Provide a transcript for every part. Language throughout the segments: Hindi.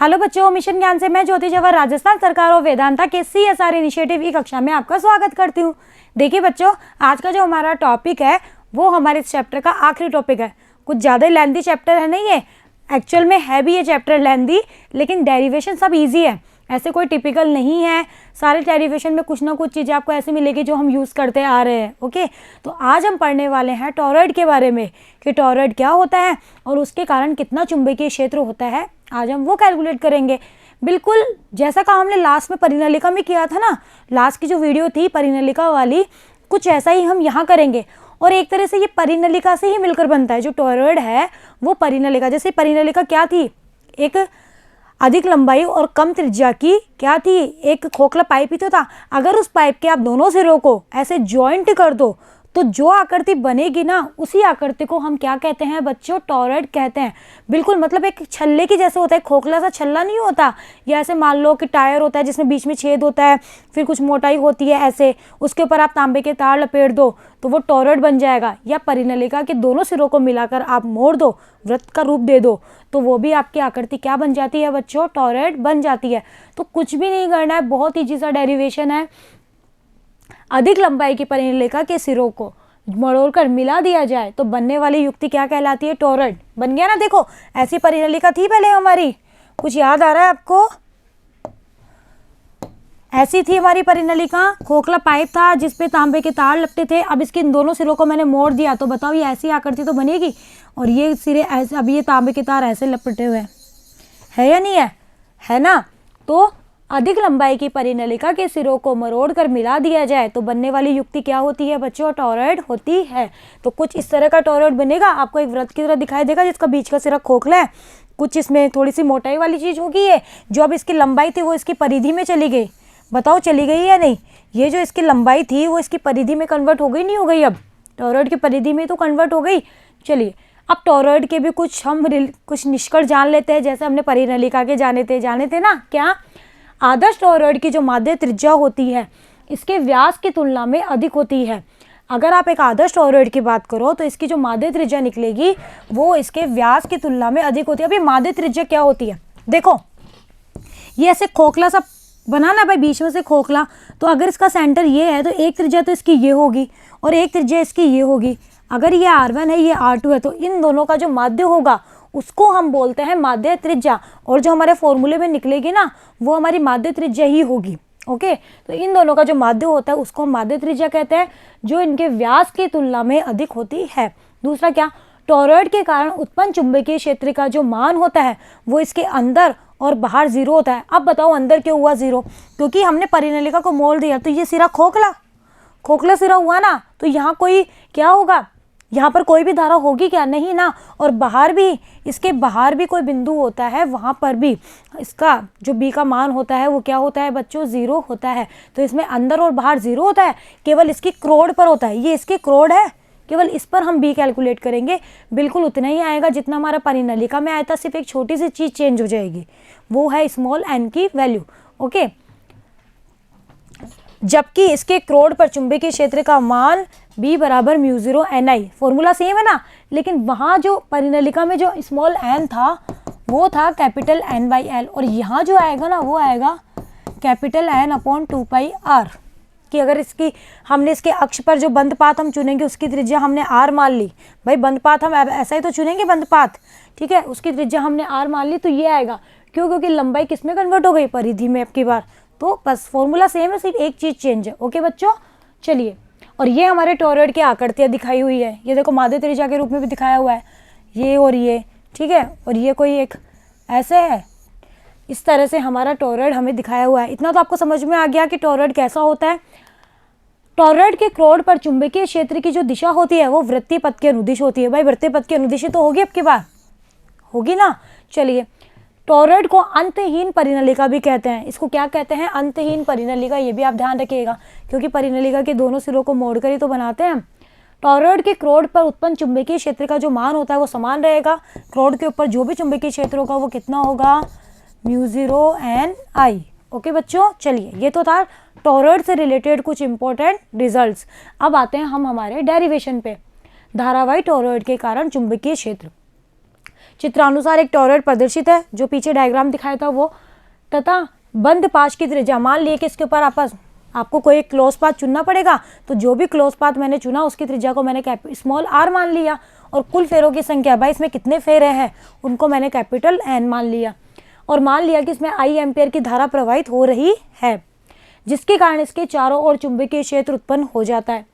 हेलो बच्चों, मिशन ज्ञान से मैं ज्योति जवाहर राजस्थान सरकार और वेदांता के CSR इनिशिएटिव की कक्षा में आपका स्वागत करती हूँ। देखिए बच्चों, आज का जो हमारा टॉपिक है वो हमारे इस चैप्टर का आखिरी टॉपिक है। कुछ ज़्यादा लेंथी चैप्टर है नहीं, ये एक्चुअल में है भी ये चैप्टर लेंथी, लेकिन डेरिवेशन सब ईजी है, ऐसे कोई टिपिकल नहीं है। सारे डेरिवेशन में कुछ ना कुछ चीज़ें आपको ऐसे मिलेगी जो हम यूज़ करते आ रहे हैं। ओके, तो आज हम पढ़ने वाले हैं टॉरॉयड के बारे में कि टॉरॉयड क्या होता है और उसके कारण कितना चुंबकीय क्षेत्र होता है। आज हम वो कैलकुलेट करेंगे, बिल्कुल जैसा काम हमने लास्ट में परिनलिका में किया था ना। लास्ट की जो वीडियो थी परिनलिका वाली, कुछ ऐसा ही हम यहाँ करेंगे। और एक तरह से ये परिनलिका से ही मिलकर बनता है। जो टॉरॉयड है वो परिनलिका, जैसे परिनलिका क्या थी, एक अधिक लंबाई और कम त्रिज्या की क्या थी, एक खोखला पाइप ही तो था। अगर उस पाइप के आप दोनों सिरों को ऐसे जॉइंट कर दो तो जो आकृति बनेगी ना, उसी आकृति को हम क्या कहते हैं बच्चों, टॉरॉयड कहते हैं। बिल्कुल मतलब एक छल्ले की जैसे होता है, खोखला सा छल्ला नहीं होता, या ऐसे मान लो कि टायर होता है जिसमें बीच में छेद होता है, फिर कुछ मोटाई होती है ऐसे, उसके ऊपर आप तांबे के तार लपेट दो तो वो टॉरॉयड बन जाएगा। या परिनलिका के दोनों सिरों को मिलाकर आप मोड़ दो, वृत्त का रूप दे दो, तो वो भी आपकी आकृति क्या बन जाती है बच्चों, टॉरॉयड बन जाती है। तो कुछ भी नहीं करना है, बहुत ईजी सा डेरिवेशन है। अधिक लंबाई की परिनलिका के सिरों को मरोड़कर मिला दिया जाए तो बनने वाली युक्ति क्या कहलाती है, टॉरॉयड। बन गया ना। देखो ऐसी परिनलिका थी पहले हमारी, कुछ याद आ रहा है आपको? ऐसी थी हमारी परिनलिका, खोखला पाइप था जिसपे तांबे के तार लपटे थे। अब इसके इन दोनों सिरों को मैंने मोड़ दिया तो बताओ ये ऐसी आकृति तो बनेगी। और ये सिरे ऐसे, अब ये तांबे के तार ऐसे लपटे हुए है या नहीं है, है ना। तो अधिक लंबाई की परिनलिका के सिरों को मरोड़कर मिला दिया जाए तो बनने वाली युक्ति क्या होती है बच्चों, टॉरॉयड होती है। तो कुछ इस तरह का टॉरॉयड बनेगा, आपको एक वृत्त की तरह दिखाई देगा जिसका बीच का सिरा खोखला है। कुछ इसमें थोड़ी सी मोटाई वाली चीज होगी, ये जो अब इसकी लंबाई थी वो इसकी परिधि में चली गई। बताओ चली गई या नहीं? ये जो इसकी लंबाई थी वो इसकी परिधि में कन्वर्ट हो गई, नहीं हो गई? अब टॉरॉयड की परिधि में तो कन्वर्ट हो गई। चलिए अब टॉरॉयड के भी कुछ निष्कर्ष जान लेते हैं, जैसे हमने परिनलिका के जाने थे ना। क्या? आदर्श टॉरॉयड की जो माध्य त्रिज्या होती है इसके व्यास की तुलना में अधिक होती है। अगर आप एक आदर्श टॉरॉयड की बात करो तो इसकी जो माध्य त्रिज्या निकलेगी वो इसके व्यास की तुलना में अधिक होती है। अब ये माध्य त्रिज्या क्या होती है, देखो ये ऐसे खोखला सा बनाना भाई, बीच में से खोखला, तो अगर इसका सेंटर ये है तो एक त्रिज्या तो इसकी ये होगी और एक त्रिज्या इसकी ये होगी। अगर ये R1 है ये R2 है तो इन दोनों का जो माध्य होगा उसको हम बोलते हैं माध्य त्रिज्या, और जो हमारे फॉर्मूले में निकलेगी ना वो हमारी माध्य त्रिज्या ही होगी। ओके, तो इन दोनों का जो माध्य होता है उसको हम माध्य त्रिज्या कहते हैं, जो इनके व्यास की तुलना में अधिक होती है। दूसरा क्या, टॉरॉयड के कारण उत्पन्न चुंबकीय क्षेत्र का जो मान होता है वो इसके अंदर और बाहर जीरो होता है। अब बताओ अंदर क्यों हुआ जीरो? क्योंकि हमने परिनलिका को मोड़ दिया तो ये सिरा खोखला सिरा हुआ ना, तो यहाँ कोई क्या होगा, यहाँ पर कोई भी धारा होगी क्या? नहीं ना। और बाहर भी, इसके बाहर भी कोई बिंदु होता है, वहाँ पर भी इसका जो बी का मान होता है वो क्या होता है बच्चों, जीरो होता है। तो इसमें अंदर और बाहर जीरो होता है, केवल इसकी क्रोड पर होता है। ये इसकी क्रोड है, केवल इस पर हम बी कैलकुलेट करेंगे, बिल्कुल उतना ही आएगा जितना हमारा परिनलिका में आया था, सिर्फ एक छोटी सी चीज़ चेंज हो जाएगी, वो है स्मॉल एन की वैल्यू। ओके, जबकि इसके क्रोड पर चुंबकीय क्षेत्र का मान B बराबर म्यू0 NI, फॉर्मूला सेम है ना, लेकिन वहाँ जो परिनलिका में जो स्मॉल n था वो था कैपिटल N/L, और यहाँ जो आएगा ना वो आएगा कैपिटल N/2πr। कि अगर हमने इसके अक्ष पर जो बंद पाथ हम चुनेंगे उसकी त्रिज्या हमने R मान ली। भाई बंद पाथ हम ऐसा ही तो चुनेंगे बंद पाथ, ठीक है, उसकी त्रिज्या हमने R मान ली तो ये आएगा। क्यों? क्योंकि लंबाई किस में कन्वर्ट हो गई, परिधि में। अब की बार तो बस फॉर्मूला सेम है, सिर्फ एक चीज़ चेंज है। ओके बच्चों, चलिए, और ये हमारे टॉरॉयड की आकृतियाँ दिखाई हुई है। ये देखो माध्य त्रिज्या के रूप में भी दिखाया हुआ है, ये और ये, ठीक है, और ये कोई एक ऐसे है, इस तरह से हमारा टॉरॉयड हमें दिखाया हुआ है। इतना तो आपको समझ में आ गया कि टॉरॉयड कैसा होता है। टॉरॉयड के क्रोड पर चुंबकीय क्षेत्र की जो दिशा होती है वो वृत्तीय पथ के अनुदिश होती है। भाई वृत्तीय पथ के अनुदिश तो होगी, अब की बार होगी ना। चलिए, टॉरॉयड को अंतहीन परिनलिका भी कहते हैं। इसको क्या कहते हैं, अंतहीन परिनलिका, ये भी आप ध्यान रखिएगा क्योंकि परिनलिका के दोनों सिरों को मोड़कर ही तो बनाते हैं। टॉरॉयड के क्रोड पर उत्पन्न चुंबकीय क्षेत्र का जो मान होता है वो समान रहेगा। क्रोड के ऊपर जो भी चुंबकीय क्षेत्र होगा वो कितना होगा, म्यू0 NI। ओके बच्चों, चलिए ये तो था टॉरॉयड से रिलेटेड कुछ इंपॉर्टेंट रिजल्ट्स। अब आते हैं हम हमारे डेरिवेशन पे। धारावाही टॉरॉयड के कारण चुंबकीय क्षेत्र। चित्रानुसार एक टॉरॉइड प्रदर्शित है, जो पीछे डायग्राम दिखाया था वो, तथा बंद पाश की त्रिज्या, मान लिए कि इसके ऊपर आपको कोई एक क्लोज पाथ चुनना पड़ेगा, तो जो भी क्लोज पाथ मैंने चुना उसकी त्रिज्या को मैंने स्मॉल r मान लिया, और कुल फेरों की संख्या, भाई इसमें कितने फेरे हैं उनको मैंने कैपिटल N मान लिया, और मान लिया कि इसमें I एम्पियर की धारा प्रवाहित हो रही है, जिसके कारण इसके चारों ओर चुंबकीय क्षेत्र उत्पन्न हो जाता है।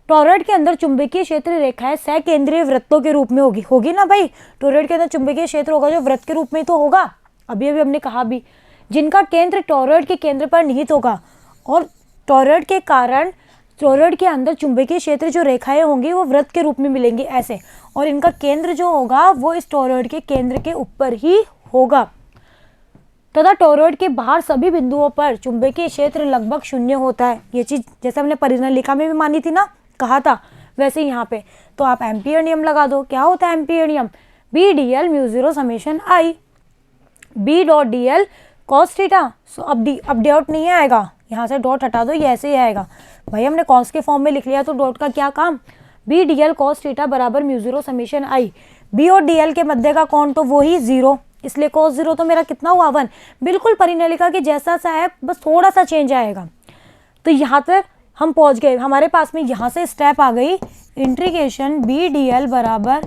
टॉरॉइड के अंदर चुंबकीय क्षेत्र रेखाएं सकेंद्रीय वृत्तों के रूप में होगी ना भाई, टॉरॉइड के अंदर चुंबकीय क्षेत्र होगा जो वृत्त के रूप में तो होगा, अभी हमने कहा भी, जिनका केंद्र टॉरॉइड के केंद्र पर निहित होगा, और टॉरॉइड के कारण टॉरॉइड के अंदर चुंबकीय क्षेत्र जो रेखाएं होंगी वो वृत्त के रूप में मिलेंगी ऐसे, और इनका केंद्र जो होगा वो इस टॉरॉइड के केंद्र के ऊपर ही होगा, तथा टॉरॉइड के बाहर सभी बिंदुओं पर चुंबकीय क्षेत्र लगभग शून्य होता है। ये चीज जैसे हमने परिनलिका में भी मानी थी ना, कहा था, वैसे यहाँ पे तो आप एम्पियर नियम लगा दो। क्या होता है एम्पियर नियम? B D L mu zero summation I B dot D L cos theta. So अब डॉट नहीं आएगा, यहाँ से डॉट हटा दो, ये ऐसे ही आएगा। भाई हमने कॉस के फॉर्म में लिख लिया तो डॉट का क्या काम? B D L cos theta बराबर mu zero summation I. B और डी एल के मध्य का कोण तो वो ही जीरो, इसलिए कॉस जीरो तो मेरा कितना हुआ 1। बिल्कुल परिनलिका के जैसा सा है, बस थोड़ा सा चेंज आएगा। तो यहाँ तक हम पहुँच गए, हमारे पास में यहाँ से स्टेप आ गई इंटीग्रेशन बी डी एल बराबर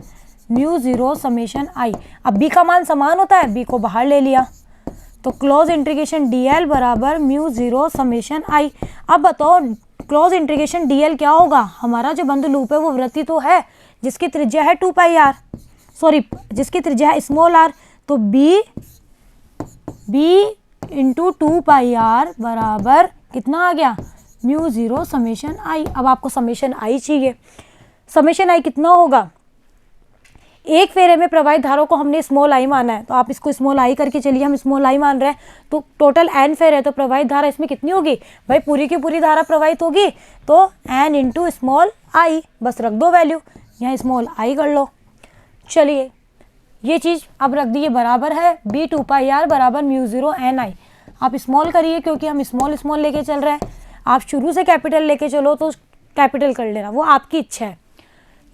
म्यू जीरो समेशन आई। अब बी का मान समान होता है, बी को बाहर ले लिया, तो क्लोज इंटीग्रेशन डी एल बराबर म्यू जीरो समेशन आई। अब बताओ क्लोज इंटीग्रेशन डी एल क्या होगा? हमारा जो बंद लूप है वो वृत्ति तो है जिसकी त्रिज्या है 2 पाई आर, सॉरी जिसकी त्रिज्या है स्मॉल आर, तो बी इंटू 2 पाई आर बराबर कितना आ गया? म्यू जीरो समेशन आई। अब आपको समेशन आई चाहिए, समेशन आई कितना होगा? एक फेरे में प्रवाहित धारा को हमने स्मॉल आई माना है, तो आप इसको स्मॉल आई करके चलिए, हम स्मॉल आई मान रहे हैं, तो टोटल एन फेर है, तो प्रवाहित धारा इसमें कितनी होगी? भाई पूरी की पूरी धारा प्रवाहित होगी, तो एन इंटू स्मॉल आई, बस रख दो वैल्यू, यहाँ स्मॉल आई कर लो। चलिए ये चीज़ अब रख दी, बराबर है बी 2 पाई आर बराबर म्यू जीरो एन आई। आप स्मॉल करिए क्योंकि हम स्मॉल लेके चल रहे हैं, आप शुरू से कैपिटल लेके चलो तो कैपिटल कर लेना, वो आपकी इच्छा है।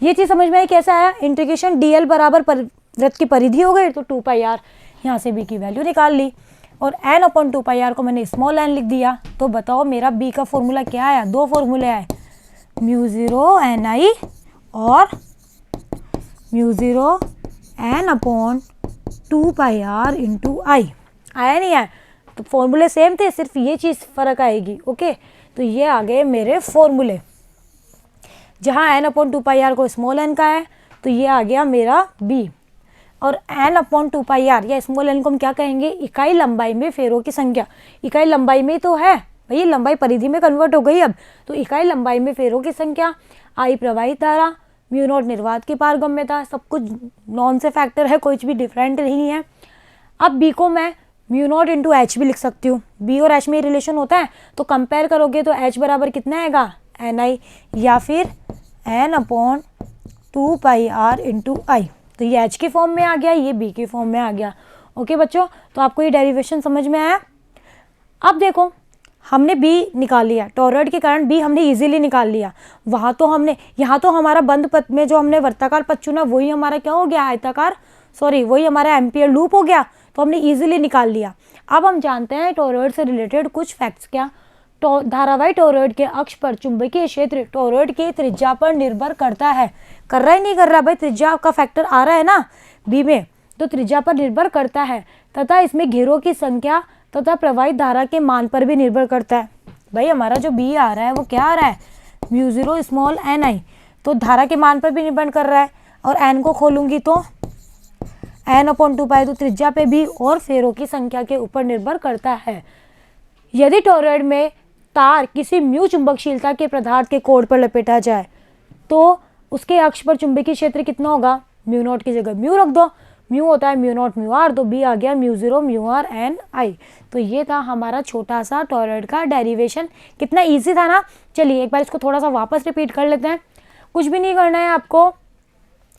ये चीज़ समझ में आई कैसा आया? इंटीग्रेशन डी एल बराबर वृत्त की परिधि हो गई, तो 2 पाई आर, यहाँ से बी की वैल्यू निकाल ली, और एन अपॉन 2 पाई आर को मैंने स्मॉल एन लिख दिया। तो बताओ मेरा बी का फॉर्मूला क्या आया? 2 फॉर्मूले आए, म्यू ज़ीरो एन आई और mu zero N upon 2 pi R into I. आया नहीं आया? तो फॉर्मूले सेम थे, सिर्फ ये चीज़ फ़र्क आएगी। ओके, तो ये आ गए मेरे फॉर्मूले। जहाँ एन अपॉन 2 पाई आर को स्मॉल एन का है, तो ये आ गया मेरा बी, और एन अपॉन 2 पाई आर या स्मॉल एन को हम क्या कहेंगे? इकाई लंबाई में फेरों की संख्या। इकाई लंबाई में तो है भाई, लंबाई परिधि में कन्वर्ट हो गई अब, तो इकाई लंबाई में फेरों की संख्या, आई प्रवाहित धारा, म्यू नॉट निर्वात की पारगम्यता, सब कुछ नॉन से फैक्टर है, कुछ भी डिफरेंट नहीं है। अब बी को मैं म्यू नॉट इंटू एच भी लिख सकती हूँ, बी और एच में रिलेशन होता है, तो कंपेयर करोगे तो एच बराबर कितना आएगा? एन आई, या फिर N upon 2 pi R into I. तो ये एच के फॉर्म में आ गया, ये बी के फॉर्म में आ गया। ओके बच्चों, तो आपको ये डेरिवेशन समझ में आया? अब देखो हमने बी निकाल लिया, टॉरॉइड के कारण बी हमने इजीली निकाल लिया। वहाँ तो हमने, यहाँ तो हमारा बंद पथ में जो हमने वर्ताकार पथ चुना वही हमारा क्या हो गया? आयताकार, सॉरी वही हमारा एम्पियर लूप हो गया, तो हमने इजीली निकाल लिया। अब हम जानते हैं टॉरॉइड से रिलेटेड कुछ फैक्ट्स। क्या? धारावाही टॉरॉइड के अक्ष पर चुंबकीय क्षेत्र टॉरॉइड की त्रिज्या पर निर्भर करता है। कर रहा है नहीं कर रहा? भाई त्रिज्या का फैक्टर आ रहा है ना बी में, तो त्रिज्या पर निर्भर करता है, तथा इसमें घेरों की संख्या तथा प्रवाहित धारा के मान पर भी निर्भर करता है। भाई हमारा जो बी आ रहा है वो क्या आ रहा है? Mu zero small N I, तो धारा के मान पर भी निर्भर कर रहा है, और एन को खोलूंगी तो एन अपॉन 2 पाई, तो त्रिज्या पे भी और फेरों की संख्या के ऊपर निर्भर करता है। यदि टॉरॉइड में तार किसी म्यू चुंबकशीलता के पदार्थ के कोण पर लपेटा जाए तो उसके अक्ष पर चुंबकीय क्षेत्र कितना होगा? म्यू नॉट की जगह म्यू रख दो, म्यू होता है म्यू नॉट म्यू आर, तो बी आ गया mu zero mu R N I. तो ये था हमारा छोटा सा टॉरॉइड का डेरिवेशन। कितना इजी था ना? चलिए एक बार इसको थोड़ा सा वापस रिपीट कर लेते हैं। कुछ भी नहीं करना है आपको,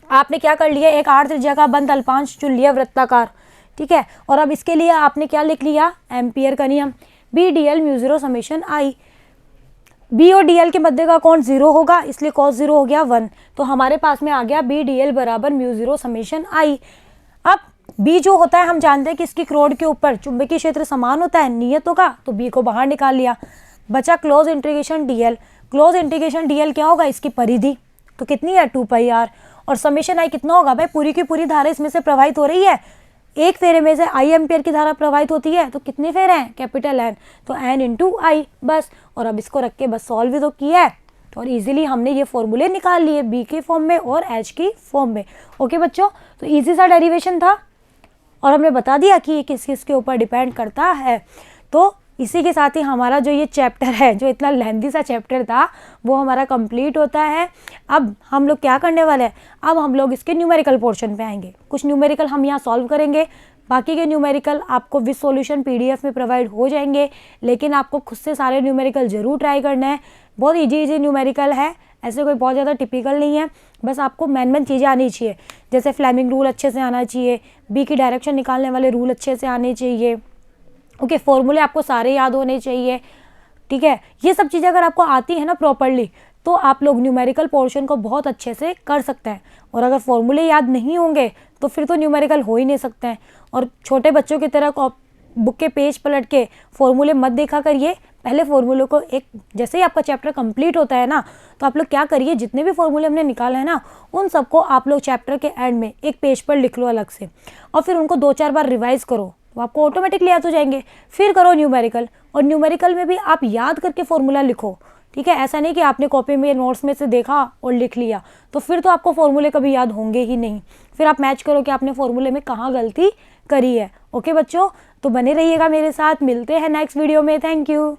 आपने क्या कर लिया? एक आर त्रिज्या का बंद अल्पांश चुन लिया वृत्ताकार, ठीक है, और अब इसके लिए आपने क्या लिख लिया? एम्पियर का नियम, B D L mu zero summation I. B और डी एल के मध्य का कोण 0 होगा, इसलिए कॉस 0 हो गया 1, तो हमारे पास में आ गया बी डी एल बराबर म्यू ज़ीरो समेशन आई। अब बी जो होता है हम जानते हैं कि इसकी क्रोड के ऊपर चुंबकीय क्षेत्र समान होता है, नियत होगा, तो बी को बाहर निकाल लिया। बचा close integration DL. Close integration DL क्या होगा, इसकी परिधि तो कितनी है 2πr, और समेशन आई कितना होगा भाई, पूरी की पूरी धारा इसमें से प्रवाहित हो रही है, एक फेरे में से आई एम्पियर की धारा प्रवाहित होती है, तो कितने फेरे हैं, कैपिटल एन, तो एन इंटू आई बस। और अब इसको रख के बस सॉल्व भी तो किया है, तो और इजीली हमने ये फॉर्मूले निकाल लिए बी के फॉर्म में और एच की फॉर्म में। ओके बच्चों, तो इजी सा डेरिवेशन था और हमने बता दिया कि ये किस किस के ऊपर डिपेंड करता है। तो इसी के साथ ही हमारा जो ये चैप्टर है, जो इतना लेंथी सा चैप्टर था, वो हमारा कंप्लीट होता है। अब हम लोग क्या करने वाले हैं, अब हम लोग इसके न्यूमेरिकल पोर्शन पे आएंगे। कुछ न्यूमेरिकल हम यहाँ सॉल्व करेंगे, बाकी के न्यूमेरिकल आपको विद सॉल्यूशन पीडीएफ में प्रोवाइड हो जाएंगे, लेकिन आपको खुद से सारे न्यूमेरिकल जरूर ट्राई करना है। बहुत ईजी न्यूमेरिकल है, ऐसे कोई बहुत ज़्यादा टिपिकल नहीं है, बस आपको मेन चीज़ें आनी चाहिए, जैसे फ्लेमिंग रूल अच्छे से आना चाहिए, बी की डायरेक्शन निकालने वाले रूल अच्छे से आने चाहिए। ओके, फॉर्मूले आपको सारे याद होने चाहिए, ठीक है। ये सब चीज़ें अगर आपको आती है ना प्रॉपरली, तो आप लोग न्यूमेरिकल पोर्शन को बहुत अच्छे से कर सकते हैं। और अगर फॉर्मूले याद नहीं होंगे तो फिर तो न्यूमेरिकल हो ही नहीं सकते हैं। और छोटे बच्चों की तरह बुक के पेज पलट के फॉर्मूले मत देखा करिए, पहले फॉर्मूले को एक, जैसे ही आपका चैप्टर कंप्लीट होता है ना, तो आप लोग क्या करिए, जितने भी फॉर्मूले हमने निकाले हैं ना, उन सबको आप लोग चैप्टर के एंड में एक पेज पर लिख लो अलग से, और फिर उनको 2-4 बार रिवाइज करो, तो आपको ऑटोमेटिकली याद हो जाएंगे। फिर करो न्यूमेरिकल, और न्यूमेरिकल में भी आप याद करके फॉर्मूला लिखो, ठीक है। ऐसा नहीं कि आपने कॉपी में नोट्स में से देखा और लिख लिया, तो फिर तो आपको फॉर्मूले कभी याद होंगे ही नहीं। फिर आप मैच करो कि आपने फॉर्मूले में कहाँ गलती करी है। ओके बच्चों, तो बने रहिएगा मेरे साथ, मिलते हैं नेक्स्ट वीडियो में। Thank you.